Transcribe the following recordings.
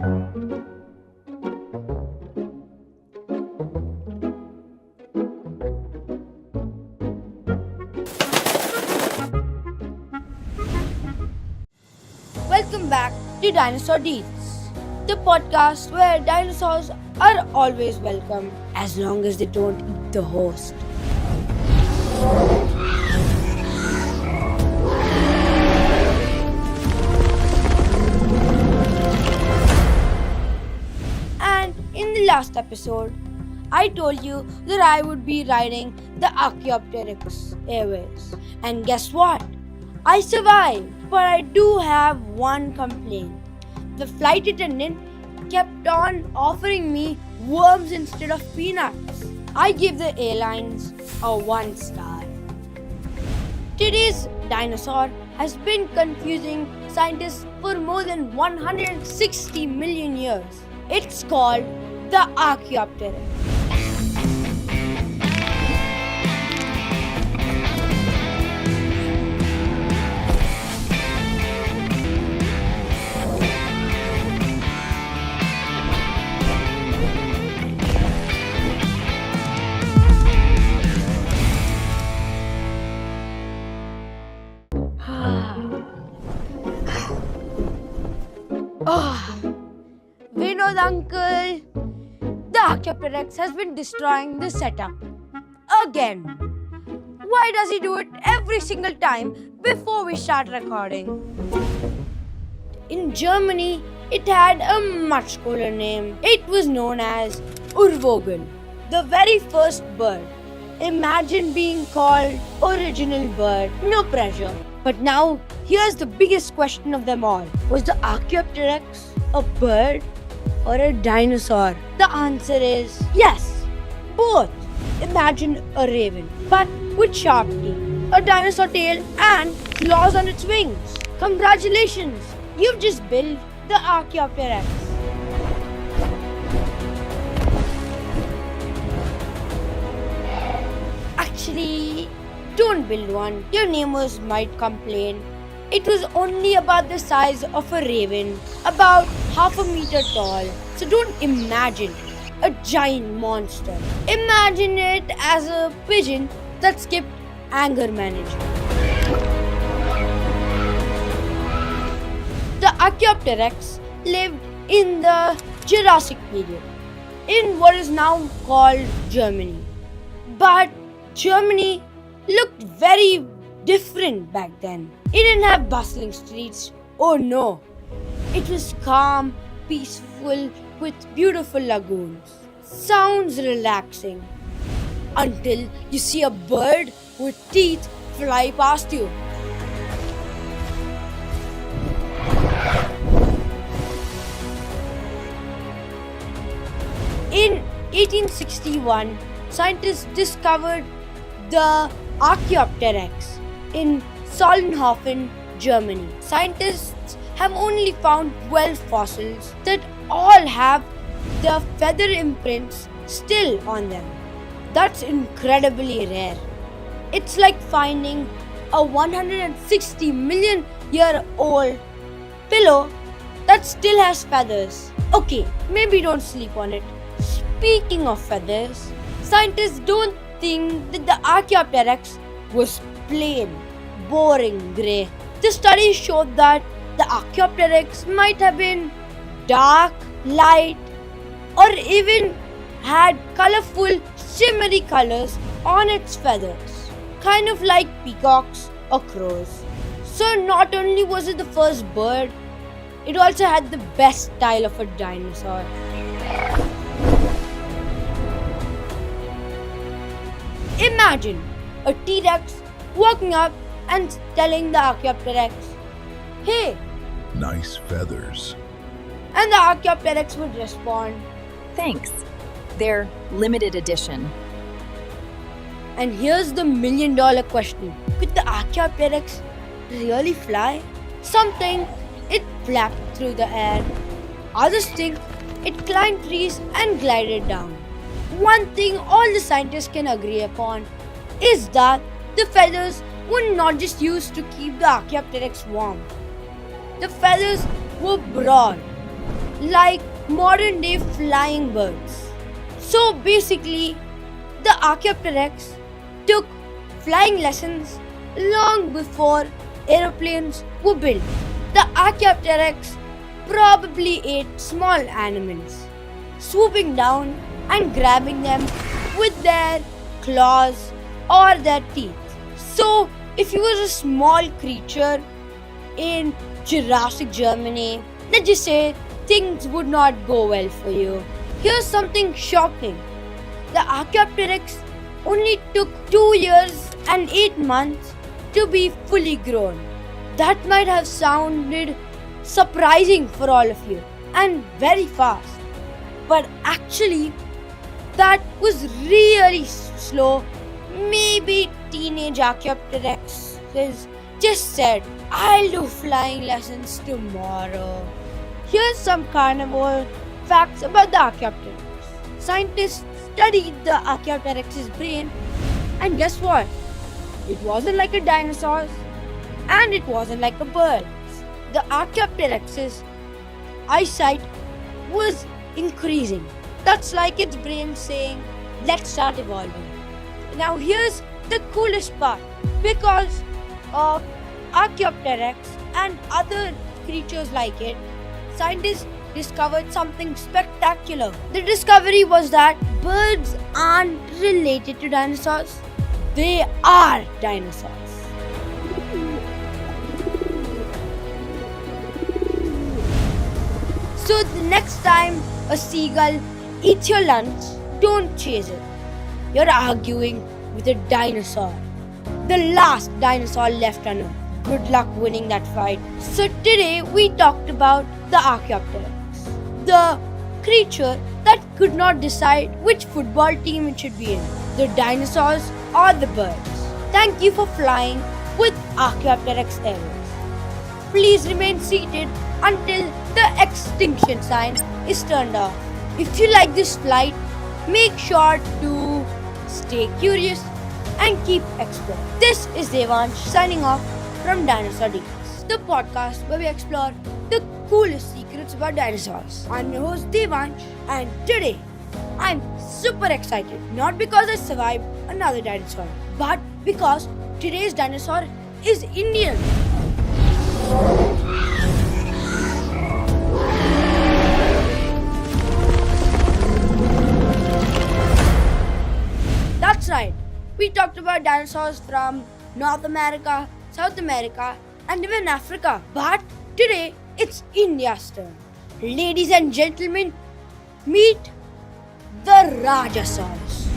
Welcome back to Dinosaur Deets, the podcast where dinosaurs are always welcome as long as they don't eat the host. And in the last episode, I told you that I would be riding the Archaeopteryx Airways. And guess what? I survived, but I do have one complaint. The flight attendant kept on offering me worms instead of peanuts. I give the airlines a 1 star. Today's dinosaur has been confusing scientists for more than 160 million years. It's called the Archaeopteryx. Vinod uncle, the Archaeopteryx has been destroying the setup again. Why does he do it every single time before we start recording? In Germany, it had a much cooler name. It was known as Urvogel, the very first bird. Imagine being called original bird, no pressure. But now, here's the biggest question of them all. Was the Archaeopteryx a bird or a dinosaur? The answer is yes, both. Imagine a raven, but with sharp teeth, a dinosaur tail, and claws on its wings. Congratulations, you've just built the Archaeopteryx. Actually, don't build one. Your neighbors might complain. It was only about the size of a raven, about half a meter tall. So don't imagine a giant monster. Imagine it as a pigeon that skipped anger management. The Archaeopteryx lived in the Jurassic period in what is now called Germany. But Germany looked very different back then. It didn't have bustling streets. Oh no. It was calm, peaceful, with beautiful lagoons. Sounds relaxing. Until you see a bird with teeth fly past you. In 1861, scientists discovered the Archaeopteryx in Solnhofen, Germany. Scientists have only found 12 fossils that all have the feather imprints still on them. That's incredibly rare. It's like finding a 160 million year old pillow that still has feathers. Okay, maybe don't sleep on it. Speaking of feathers, scientists don't think that the Archaeopteryx was plain, boring grey. The studies showed that the Archaeopteryx might have been dark, light, or even had colorful, shimmery colors on its feathers, kind of like peacocks or crows. So not only was it the first bird, it also had the best style of a dinosaur. Imagine a T-Rex walking up and telling the Archaeopteryx, "Hey!" Nice feathers. And the Archaeopteryx would respond, Thanks. They're limited edition. And here's the $1 million question. Could the Archaeopteryx really fly? Some think it flapped through the air. Others think it climbed trees and glided down. One thing all the scientists can agree upon is that the feathers were not just used to keep the Archaeopteryx warm. The feathers were broad, like modern day flying birds. So basically, the Archaeopteryx took flying lessons long before aeroplanes were built. The Archaeopteryx probably ate small animals, swooping down and grabbing them with their claws or their teeth. So, if you was a small creature in Jurassic Germany, let's just say things would not go well for you. Here's something shocking. The Archaeopteryx only took 2 years and 8 months to be fully grown. That might have sounded surprising for all of you and very fast. But actually, that was really slow. Maybe teenage Archaeopteryxes just said, I'll do flying lessons tomorrow. Here's some carnivore facts about the Archaeopteryx. Scientists studied the Archaeopteryx's brain, and guess what? It wasn't like a dinosaur's, and it wasn't like a bird's. The Archaeopteryx's eyesight was increasing. That's like its brain saying, let's start evolving. Now here's the coolest part. Because of Archaeopteryx and other creatures like it, scientists discovered something spectacular. The discovery was that birds aren't related to dinosaurs. They are dinosaurs. So the next time a seagull eats your lunch, don't chase it. You're arguing with a dinosaur. The last dinosaur left on Earth. Good luck winning that fight. So today we talked about the Archaeopteryx, the creature that could not decide which football team it should be in, the dinosaurs or the birds. Thank you for flying with Archaeopteryx Airways. Please remain seated until the extinction sign is turned off. If you like this flight, make sure to stay curious and keep exploring. This is Devansh signing off from Dinosaur Details, the podcast where we explore the coolest secrets about dinosaurs. I'm your host Devansh, and today I'm super excited, not because I survived another dinosaur, but because today's dinosaur is Indian. That's right, we talked about dinosaurs from North America, South America, and even Africa. But today, it's India's turn. Ladies and gentlemen, meet the Rajasaurus.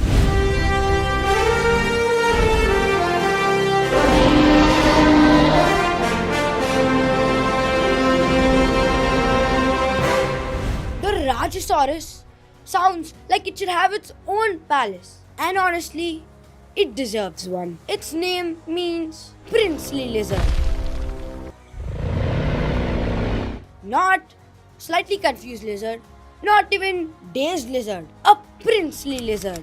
The Rajasaurus sounds like it should have its own palace. And honestly, it deserves one. Its name means princely lizard. Not slightly confused lizard, not even dazed lizard, a princely lizard.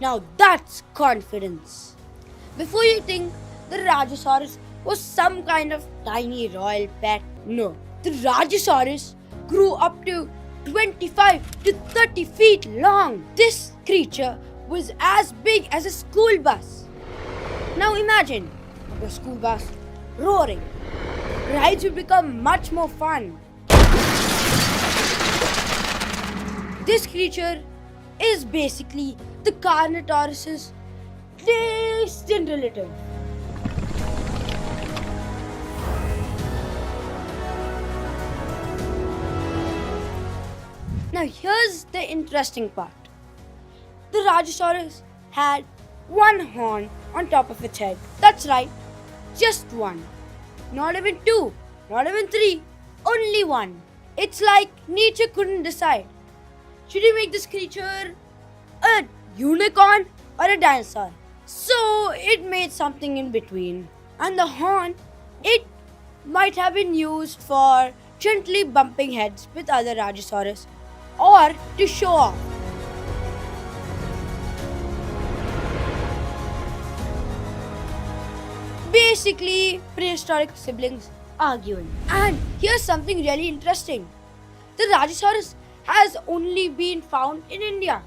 Now that's confidence. Before you think the Rajasaurus was some kind of tiny royal pet, no. The Rajasaurus grew up to 25 to 30 feet long. This creature was as big as a school bus. Now imagine the school bus roaring. Rides would become much more fun. This creature is basically the Carnotaurus's distant relative. Now here's the interesting part. The Rajasaurus had one horn on top of its head. That's right, just one. Not even two, not even three, only one. It's like nature couldn't decide. Should you make this creature a unicorn or a dinosaur? So it made something in between. And the horn, it might have been used for gently bumping heads with other Rajasaurus or to show off. Basically, prehistoric siblings arguing. And here's something really interesting. The Rajasaurus has only been found in India,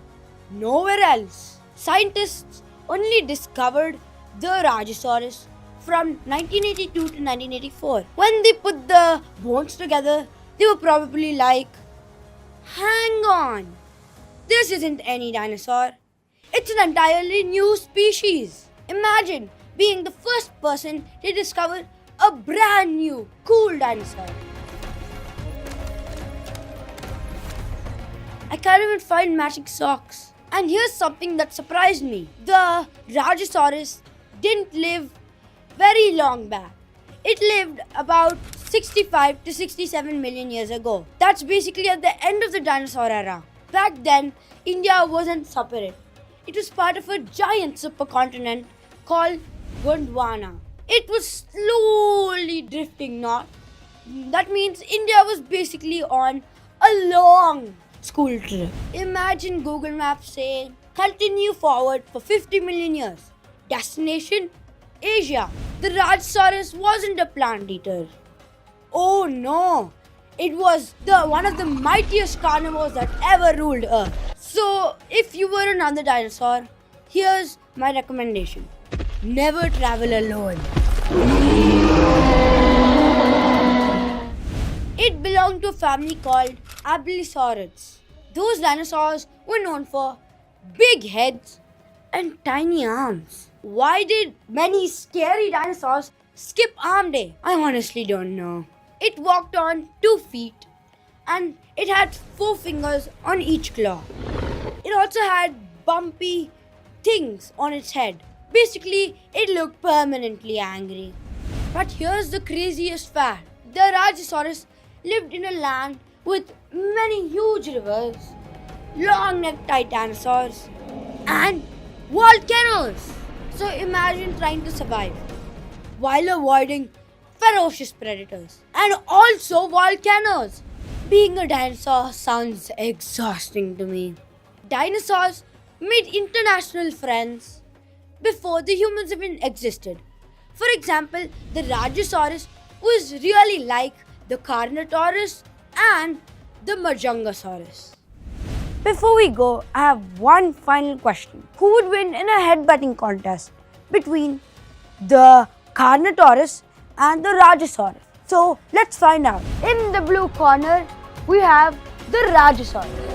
nowhere else. Scientists only discovered the Rajasaurus from 1982 to 1984. When they put the bones together, they were probably like, hang on, this isn't any dinosaur. It's an entirely new species. Imagine being the first person to discover a brand new, cool dinosaur. I can't even find matching socks. And here's something that surprised me. The Rajasaurus didn't live very long back. It lived about 65 to 67 million years ago. That's basically at the end of the dinosaur era. Back then, India wasn't separate. It was part of a giant supercontinent called Gondwana. It was slowly drifting north. That means India was basically on a long school trip. Imagine Google Maps saying, continue forward for 50 million years. Destination? Asia. The Rajasaurus wasn't a plant eater. Oh no! It was one of the mightiest carnivores that ever ruled Earth. So, if you were another dinosaur, here's my recommendation. Never travel alone. It belonged to a family called Abelisaurids. Those dinosaurs were known for big heads and tiny arms. Why did many scary dinosaurs skip arm day? I honestly don't know. It walked on 2 feet and it had 4 fingers on each claw. It also had bumpy things on its head. Basically, it looked permanently angry. But here's the craziest fact. The Rajasaurus lived in a land with many huge rivers, long-necked titanosaurs, and volcanoes. So imagine trying to survive while avoiding ferocious predators and also volcanoes. Being a dinosaur sounds exhausting to me. Dinosaurs made international friends before the humans even existed. For example, the Rajasaurus was really like the Carnotaurus and the Marjangosaurus. Before we go, I have one final question. Who would win in a headbutting contest between the Carnotaurus and the Rajasaurus? So let's find out. In the blue corner, we have the Rajasaurus.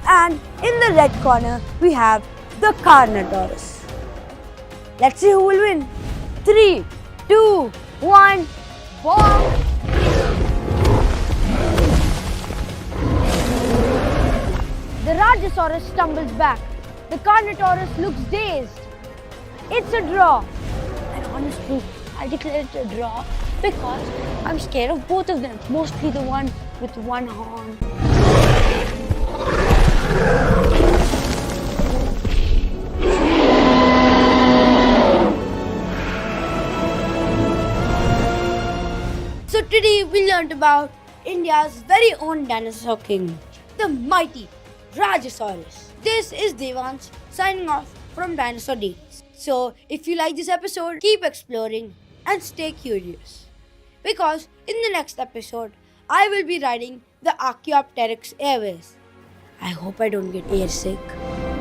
And in the red corner, we have the Carnotaurus. Let's see who will win. 3, 2, 1, bomb! The Rajasaurus stumbles back. The Carnotaurus looks dazed. It's a draw. And honestly, I declare it a draw because I'm scared of both of them. Mostly the one with one horn. So today we learned about India's very own dinosaur king, the mighty Rajasaurus. This is Devansh signing off from Dinosaur Dates. So if you like this episode, keep exploring and stay curious. Because in the next episode, I will be riding the Archaeopteryx Airways. I hope I don't get airsick.